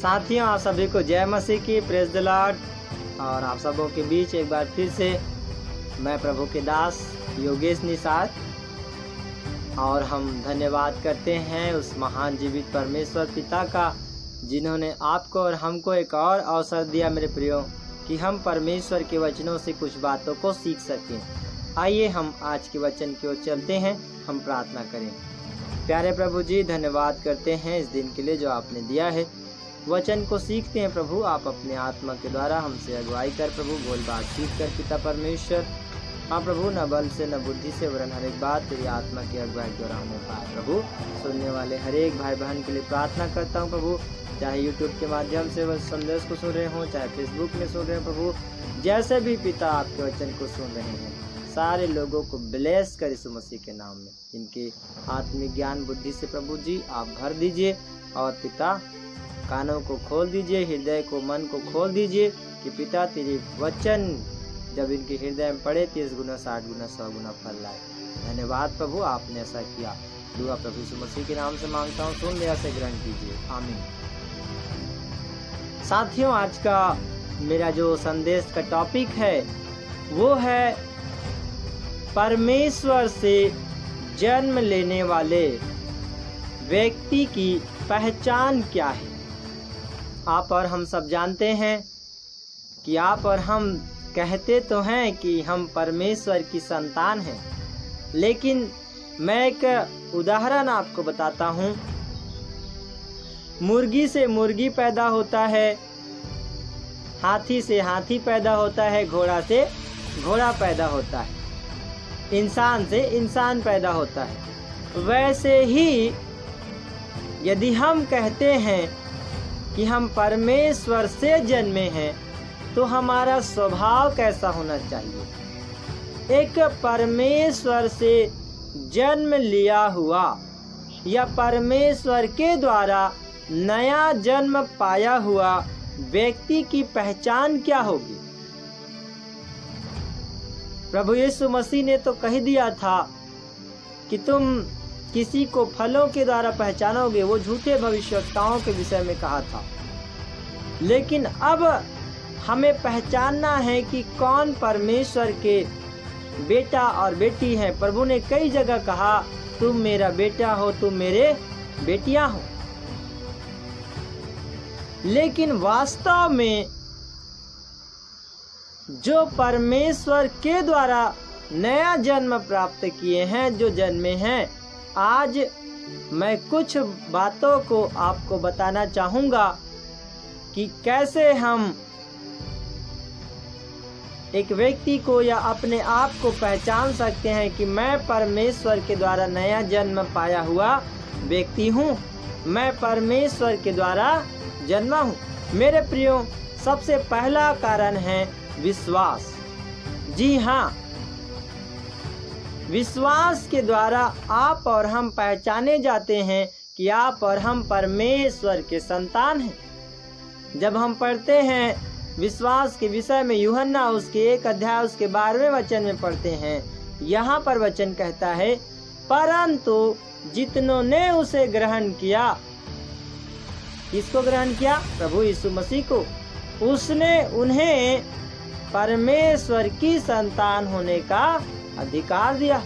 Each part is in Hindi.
साथियों, आप सभी को जय मसीह की, प्रेज द लॉर्ड। और आप सबों के बीच एक बार फिर से मैं प्रभु के दास योगेश निषाद, और हम धन्यवाद करते हैं उस महान जीवित परमेश्वर पिता का, जिन्होंने आपको और हमको एक और अवसर दिया मेरे प्रियो, कि हम परमेश्वर के वचनों से कुछ बातों को सीख सकें। आइए हम आज के वचन की ओर चलते हैं। हम प्रार्थना करें। प्यारे प्रभु जी, धन्यवाद करते हैं इस दिन के लिए जो आपने दिया है। वचन को सीखते हैं प्रभु, आप अपने आत्मा के द्वारा हमसे अगुवाई कर प्रभु, बोल बातचीत कर पिता परमेश्वर। हाँ प्रभु, न बल से न बुद्धि से, वरन हर एक बात तेरी आत्मा की अगुवाई द्वारा हमें पाए। प्रभु, सुनने वाले हर एक भाई बहन के लिए प्रार्थना करता हूँ प्रभु, चाहे यूट्यूब के माध्यम से वह संदेश को सुन रहे हों, चाहे फेसबुक में सुन रहे हो प्रभु, जैसे भी पिता आपके वचन को सुन रहे हैं, सारे लोगों को ब्लेस कर यीशु मसीह के नाम में। इनके आत्मिक ज्ञान बुद्धि से प्रभु जी आप भर दीजिए, और पिता कानों को खोल दीजिए, हृदय को, मन को खोल दीजिए, कि पिता तेरे वचन जब इनके हृदय में पड़े 30 गुना 60 गुना 100 गुना फल लाए। धन्यवाद प्रभु, आपने ऐसा किया। दुआ प्रभु यीशु मसीह के नाम से मांगता हूँ, सुन दया से ग्रहण कीजिए, आमीन। साथियों, आज का मेरा जो संदेश का टॉपिक है वो है परमेश्वर से जन्म लेने वाले व्यक्ति की पहचान क्या है। आप और हम सब जानते हैं कि आप और हम कहते तो हैं कि हम परमेश्वर की संतान हैं, लेकिन मैं एक उदाहरण आपको बताता हूँ। मुर्गी से मुर्गी पैदा होता है, हाथी से हाथी पैदा होता है, घोड़ा से घोड़ा पैदा होता है, इंसान से इंसान पैदा होता है। वैसे ही यदि हम कहते हैं कि हम परमेश्वर से जन्मे हैं, तो हमारा स्वभाव कैसा होना चाहिए। एक परमेश्वर से जन्म लिया हुआ या परमेश्वर के द्वारा नया जन्म पाया हुआ व्यक्ति की पहचान क्या होगी। प्रभु यीशु मसीह ने तो कह दिया था कि तुम किसी को फलों के द्वारा पहचानोगे, वो झूठे भविष्यवक्ताओं के विषय में कहा था। लेकिन अब हमें पहचानना है कि कौन परमेश्वर के बेटा और बेटी है। प्रभु ने कई जगह कहा, तुम मेरा बेटा हो, तुम मेरे बेटियां हो। लेकिन वास्तव में जो परमेश्वर के द्वारा नया जन्म प्राप्त किए हैं, जो जन्मे हैं, आज मैं कुछ बातों को आपको बताना चाहूँगा कि कैसे हम एक व्यक्ति को या अपने आप को पहचान सकते हैं कि मैं परमेश्वर के द्वारा नया जन्म पाया हुआ व्यक्ति हूँ, मैं परमेश्वर के द्वारा जन्मा हूँ। मेरे प्रियो, सबसे पहला कारण है विश्वास। जी हाँ, विश्वास के द्वारा आप और हम पहचाने जाते हैं कि आप और हम परमेश्वर के संतान हैं। जब हम पढ़ते हैं विश्वास के विषय में, यूहन्ना उसके 1 अध्याय उसके 12वें वचन में पढ़ते हैं, यहाँ पर वचन कहता है, परंतु जितनों ने उसे ग्रहण किया। किसको ग्रहण किया? प्रभु यीशु मसीह को। उसने उन्हें परमेश्वर की संतान होने का अधिकार दिया,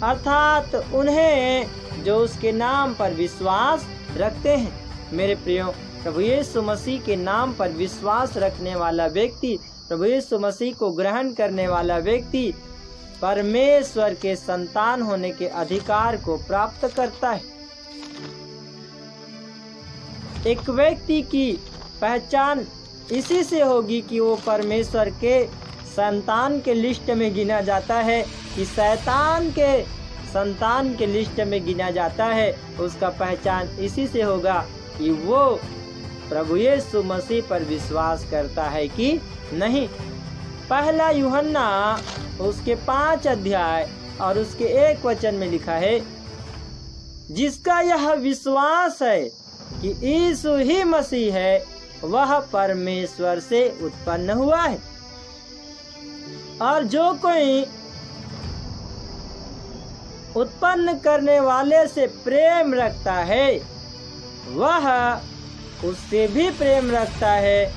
अर्थात उन्हें जो उसके नाम पर विश्वास रखते हैं। मेरे प्रियो, प्रभु यीशु मसीह के नाम पर विश्वास रखने वाला व्यक्ति, प्रभु यीशु मसीह को ग्रहण करने वाला व्यक्ति परमेश्वर के संतान होने के अधिकार को प्राप्त करता है। एक व्यक्ति की पहचान इसी से होगी कि वो परमेश्वर के संतान के लिस्ट में गिना जाता है, कि शैतान के संतान के लिस्ट में गिना जाता है। उसका पहचान इसी से होगा कि वो प्रभु यीशु मसीह पर विश्वास करता है कि नहीं। पहला यूहन्ना उसके 5 अध्याय और उसके 1 वचन में लिखा है, जिसका यह विश्वास है कि यीशु ही मसीह है, वह परमेश्वर से उत्पन्न हुआ है, और जो कोई उत्पन्न करने वाले से प्रेम रखता है, वह उससे भी प्रेम रखता है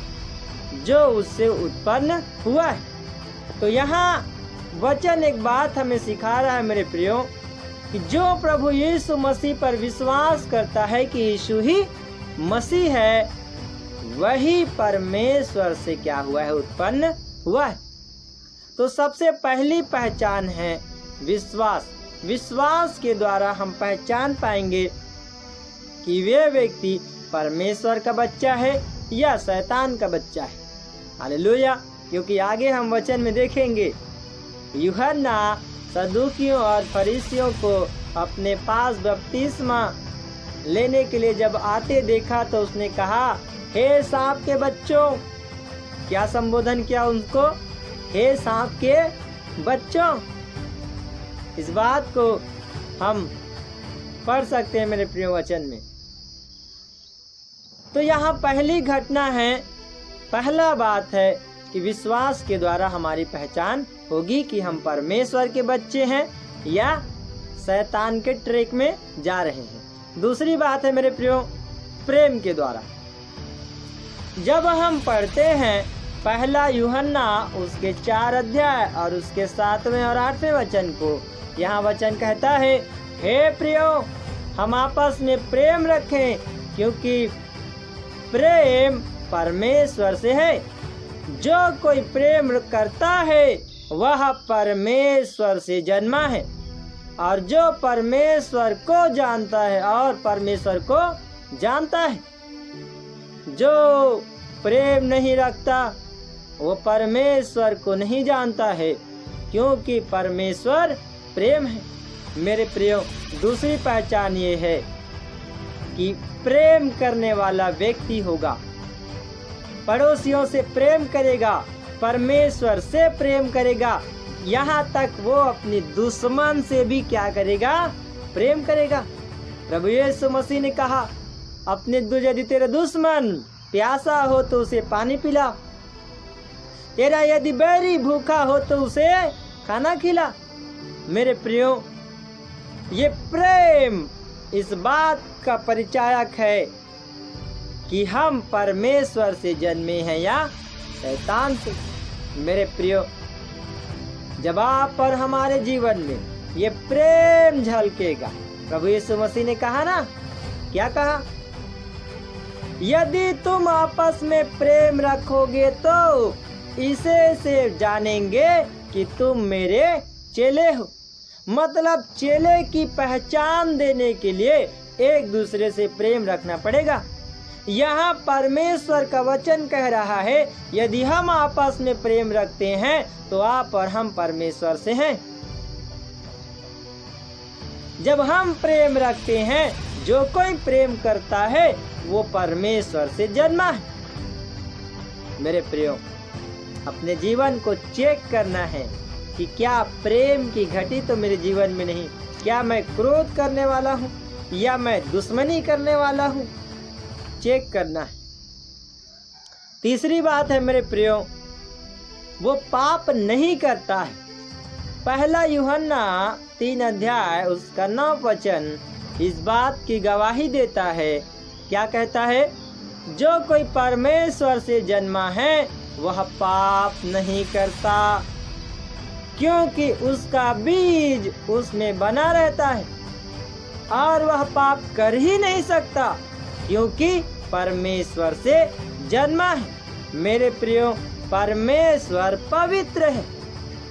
जो उससे उत्पन्न हुआ है। तो यहाँ वचन एक बात हमें सिखा रहा है मेरे प्रियो, कि जो प्रभु यीशु मसीह पर विश्वास करता है कि यीशु ही मसीह है, वही परमेश्वर से क्या हुआ है, उत्पन्न हुआ है। तो सबसे पहली पहचान है विश्वास। विश्वास के द्वारा हम पहचान पाएंगे कि वे व्यक्ति परमेश्वर का बच्चा है या शैतान का बच्चा है। हालेलुया। क्योंकि आगे हम वचन में देखेंगे, यूहन्ना सदूकियों और फरीसियों को अपने पास बपतिस्मा लेने के लिए जब आते देखा तो उसने कहा, हे सांप के बच्चों। क्या संबोधन किया उनको? हे सांप के बच्चों। इस बात को हम पढ़ सकते हैं मेरे प्रिय वचन में। तो यहाँ पहली घटना है, पहला बात है कि विश्वास के द्वारा हमारी पहचान होगी कि हम परमेश्वर के बच्चे हैं या शैतान के ट्रैक में जा रहे हैं। दूसरी बात है मेरे प्रियो, प्रेम के द्वारा। जब हम पढ़ते हैं पहला यूहन्ना उसके 4 अध्याय और उसके 7वें और 8वें वचन को, यहाँ वचन कहता है, हे प्रियो, हम आपस में प्रेम रखें क्योंकि प्रेम परमेश्वर से है। जो कोई प्रेम करता है वह परमेश्वर से जन्मा है और जो परमेश्वर को जानता है और परमेश्वर को जानता है। जो प्रेम नहीं रखता वो परमेश्वर को नहीं जानता है, क्योंकि परमेश्वर प्रेम है। मेरे प्रियो, दूसरी पहचान ये है कि प्रेम करने वाला व्यक्ति होगा, पड़ोसियों से प्रेम करेगा, परमेश्वर से प्रेम करेगा, यहाँ तक वो अपनी दुश्मन से भी क्या करेगा, प्रेम करेगा। प्रभु यीशु मसीह ने कहा, अपने यदि तेरा दुश्मन प्यासा हो तो उसे पानी पिला, तेरा यदि बैरी भूखा हो तो उसे खाना खिला। मेरे प्रियो, ये प्रेम इस बात का परिचायक है कि हम परमेश्वर से जन्मे हैं या शैतान से। मेरे प्रियो, जब आप और हमारे जीवन में ये प्रेम झलकेगा, प्रभु यीशु मसीह ने कहा ना, क्या कहा? यदि तुम आपस में प्रेम रखोगे तो इसे से जानेंगे कि तुम मेरे चेले हो। मतलब चेले की पहचान देने के लिए एक दूसरे से प्रेम रखना पड़ेगा। यहाँ परमेश्वर का वचन कह रहा है, यदि हम आपस में प्रेम रखते हैं तो आप और हम परमेश्वर से हैं। जब हम प्रेम रखते हैं, जो कोई प्रेम करता है वो परमेश्वर से जन्मा है। मेरे प्रियो, अपने जीवन को चेक करना है कि क्या प्रेम की घटी तो मेरे जीवन में नहीं, क्या मैं क्रोध करने वाला हूँ या मैं दुश्मनी करने वाला हूँ, चेक करना है। तीसरी बात है मेरे प्रियो, वो पाप नहीं करता है। पहला यूहन्ना 3 अध्याय उसका 9 वचन इस बात की गवाही देता है। क्या कहता है? जो कोई परमेश्वर से जन्मा है वह पाप नहीं करता, क्योंकि उसका बीज उसमें बना रहता है और वह पाप कर ही नहीं सकता, क्योंकि परमेश्वर से जन्मा है। मेरे प्रियो, परमेश्वर पवित्र है,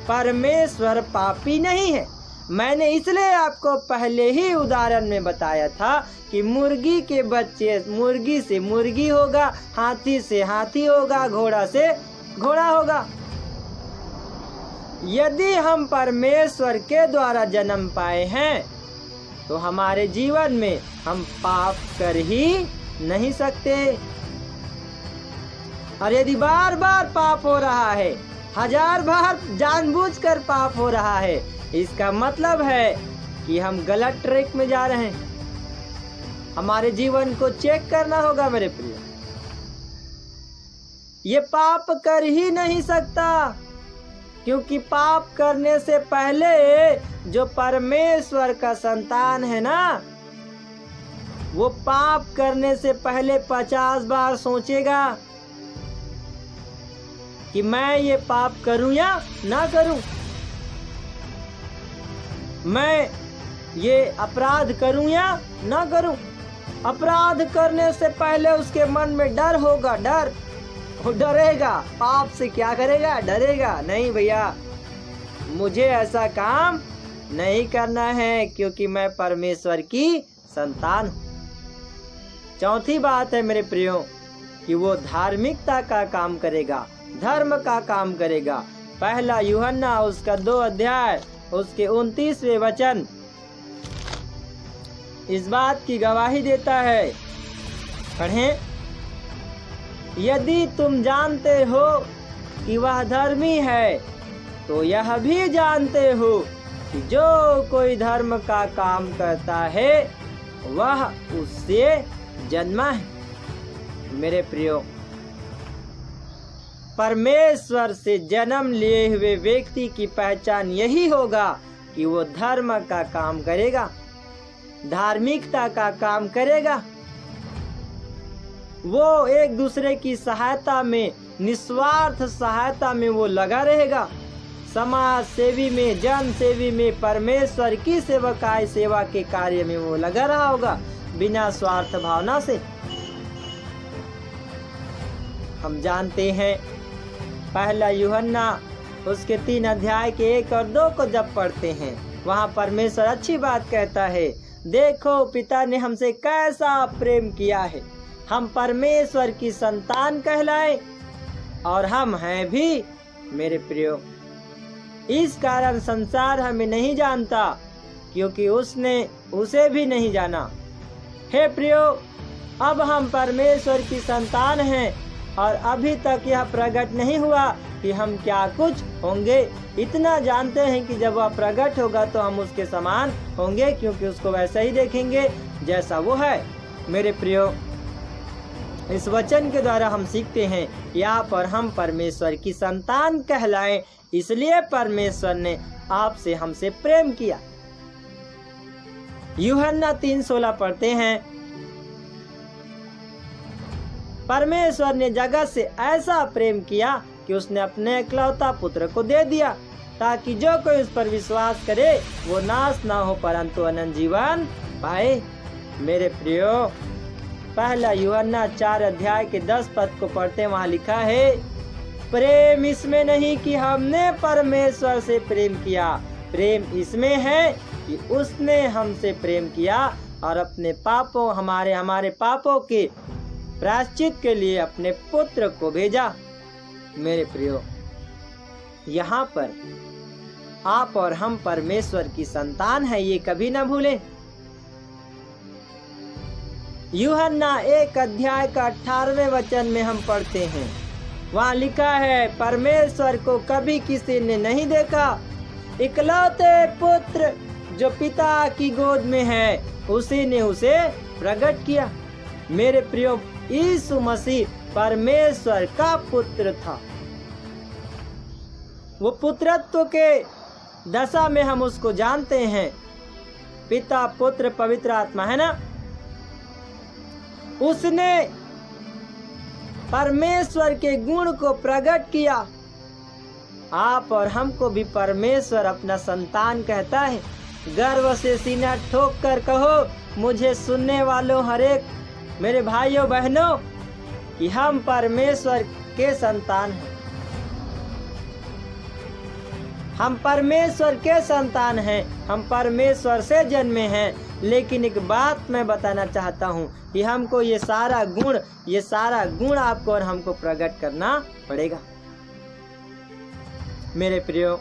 परमेश्वर पापी नहीं है। मैंने इसलिए आपको पहले ही उदाहरण में बताया था कि मुर्गी के बच्चे मुर्गी से मुर्गी होगा, हाथी से हाथी होगा, घोड़ा से घोड़ा होगा। यदि हम परमेश्वर के द्वारा जन्म पाए हैं तो हमारे जीवन में हम पाप कर ही नहीं सकते। और यदि बार बार पाप हो रहा है, 1000 बार जानबूझकर पाप हो रहा है, इसका मतलब है कि हम गलत ट्रैक में जा रहे हैं। हमारे जीवन को चेक करना होगा मेरे प्रिय। ये पाप कर ही नहीं सकता, क्योंकि पाप करने से पहले जो परमेश्वर का संतान है ना, वो पाप करने से पहले 50 बार सोचेगा कि मैं ये पाप करूं या ना करूं, मैं ये अपराध करूं या ना करूं। अपराध करने से पहले उसके मन में डर होगा, डर, वो डरेगा। पाप से क्या करेगा? डरेगा। नहीं भैया, मुझे ऐसा काम नहीं करना है, क्योंकि मैं परमेश्वर की संतान हूँ। चौथी बात है मेरे प्रियो कि वो धार्मिकता का काम करेगा, धर्म का काम करेगा। पहला यूहन्ना उसका 2 अध्याय उसके 29वें वचन इस बात की गवाही देता है। पढ़ें, यदि तुम जानते हो कि वह धर्मी है तो यह भी जानते हो कि जो कोई धर्म का काम करता है वह उससे जन्मा है। मेरे प्रियो, परमेश्वर से जन्म लिए हुए व्यक्ति की पहचान यही होगा कि वो धर्म का काम करेगा, धार्मिकता का काम करेगा। वो एक दूसरे की सहायता में, निस्वार्थ सहायता में वो लगा रहेगा। समाज सेवी में, जन सेवी में, परमेश्वर की सेवकाई सेवा के कार्य में वो लगा रहा होगा, बिना स्वार्थ भावना से। हम जानते हैं पहला यूहन्ना उसके 3 अध्याय के 1 और 2 को जब पढ़ते हैं, वहाँ परमेश्वर अच्छी बात कहता है, देखो पिता ने हमसे कैसा प्रेम किया है, हम परमेश्वर की संतान कहलाए और हम हैं भी। मेरे प्रियो, इस कारण संसार हमें नहीं जानता, क्योंकि उसने उसे भी नहीं जाना। हे प्रियो, अब हम परमेश्वर की संतान हैं और अभी तक यह प्रकट नहीं हुआ कि हम क्या कुछ होंगे। इतना जानते हैं कि जब वह प्रकट होगा तो हम उसके समान होंगे, क्योंकि उसको वैसा ही देखेंगे जैसा वो है। मेरे प्रियो, इस वचन के द्वारा हम सीखते हैं कि आप और हम परमेश्वर की संतान कहलाएं, इसलिए परमेश्वर ने आपसे हमसे प्रेम किया। यूहन्ना 3:16 पढ़ते हैं, परमेश्वर ने जगत से ऐसा प्रेम किया कि उसने अपने इकलौता पुत्र को दे दिया, ताकि जो कोई उस पर विश्वास करे वो नाश ना हो परंतु अनंत जीवन पाए। मेरे प्रियो, पहला यूहन्ना 4 अध्याय के 10 पद को पढ़ते, वहाँ लिखा है, प्रेम इसमें नहीं कि हमने परमेश्वर से प्रेम किया, प्रेम इसमें है कि उसने हमसे प्रेम किया और अपने पापों हमारे पापों के प्रायश्चित के लिए अपने पुत्र को भेजा। मेरे प्रियो, यहाँ पर आप और हम परमेश्वर की संतान हैं, ये कभी ना भूलें। यूहन्ना 1 अध्याय का 18वें वचन में हम पढ़ते हैं, वहाँ लिखा है, परमेश्वर को कभी किसी ने नहीं देखा, इकलौते पुत्र जो पिता की गोद में है उसी ने उसे प्रकट किया। मेरे प्रियो, यीशु मसीह परमेश्वर का पुत्र था। वो पुत्रत्व के दशा में हम उसको जानते हैं, पिता, पुत्र, पवित्र आत्मा, है ना। उसने परमेश्वर के गुण को प्रकट किया। आप और हमको भी परमेश्वर अपना संतान कहता है। गर्व से सीना ठोक कर कहो, मुझे सुनने वालों हरेक मेरे भाइयों बहनों, कि हम परमेश्वर के संतान हैं। हम परमेश्वर के संतान हैं, हम परमेश्वर से जन्मे हैं। लेकिन एक बात मैं बताना चाहता हूँ कि हमको ये सारा गुण आपको और हमको प्रकट करना पड़ेगा। मेरे प्रियो,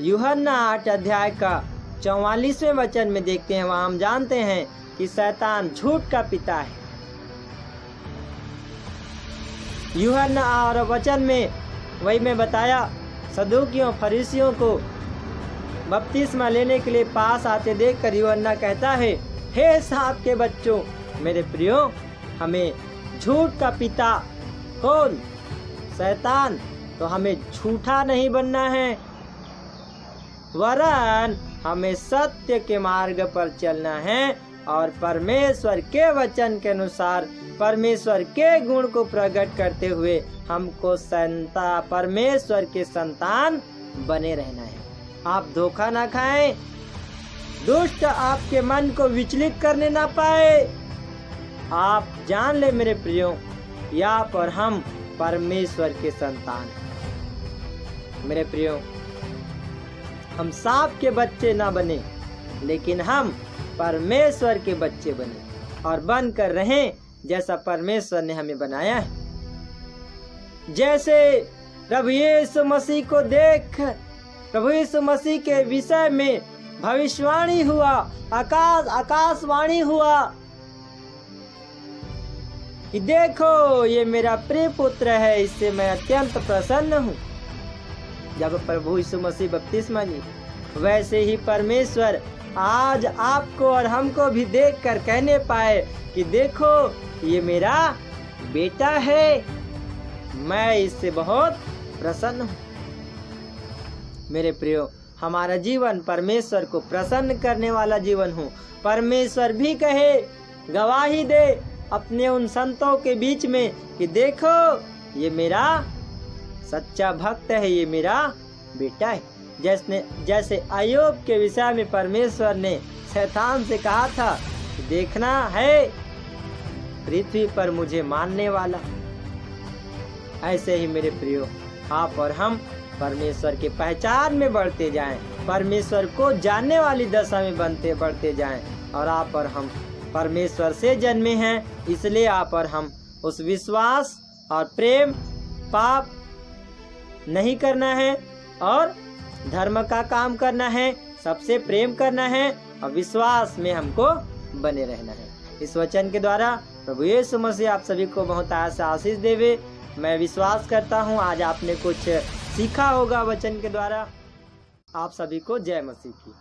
यूहन्ना 8 अध्याय का 44वें वचन में देखते हैं, वहाँ हम जानते हैं कि शैतान झूठ का पिता है। यूहन्ना और वचन में वही मैं बताया, सदूकियों फरीसियों को बपतिस्मा लेने के लिए पास आते देखकर यूहन्ना कहता है, हे साहब के बच्चों, मेरे प्रियो, हमें झूठ का पिता कौन? शैतान। तो हमें झूठा नहीं बनना है, वरन हमें सत्य के मार्ग पर चलना है और परमेश्वर के वचन के अनुसार परमेश्वर के गुण को प्रकट करते हुए हमको परमेश्वर के संतान बने रहना है। आप धोखा ना खाएं, दुष्ट आपके मन को विचलित करने ना पाए। आप जान ले मेरे प्रियो, आप और हम परमेश्वर के संतान हैं। मेरे प्रियो, हम सांप के बच्चे ना बने, लेकिन हम परमेश्वर के बच्चे बने और बनकर रहें जैसा परमेश्वर ने हमें बनाया है। जैसे प्रभु यीशु मसीह को देख प्रभु यीशु मसीह के विषय में भविष्यवाणी हुआ, आकाशवाणी हुआ कि देखो ये मेरा प्रिय पुत्र है, इससे मैं अत्यंत प्रसन्न हूँ। जब प्रभु यीशु मसीह बपतिस्मा ली, वैसे ही परमेश्वर आज आपको और हमको भी देखकर कहने पाए कि देखो ये मेरा बेटा है, मैं इससे बहुत प्रसन्न हूँ। मेरे प्रियो, हमारा जीवन परमेश्वर को प्रसन्न करने वाला जीवन हो। परमेश्वर भी कहे, गवाही दे अपने उन संतों के बीच में कि देखो ये मेरा सच्चा भक्त है, ये मेरा बेटा है। जैसे अय्यूब के विषय में परमेश्वर ने शैतान से कहा था, देखना है पृथ्वी पर मुझे मानने वाला। ऐसे ही मेरे प्रियो, आप और हम परमेश्वर के पहचान में बढ़ते जाएं, परमेश्वर को जानने वाली दशा में बढ़ते जाएं। और आप और हम परमेश्वर से जन्मे हैं, इसलिए आप और हम उस विश्वास और प्रेम, पाप नहीं करना है और धर्म का काम करना है, सबसे प्रेम करना है और विश्वास में हमको बने रहना है। इस वचन के द्वारा प्रभु यीशु मसीह आप सभी को बहुत आशीष देवे। मैं विश्वास करता हूँ आज आपने कुछ सीखा होगा वचन के द्वारा। आप सभी को जय मसीह की।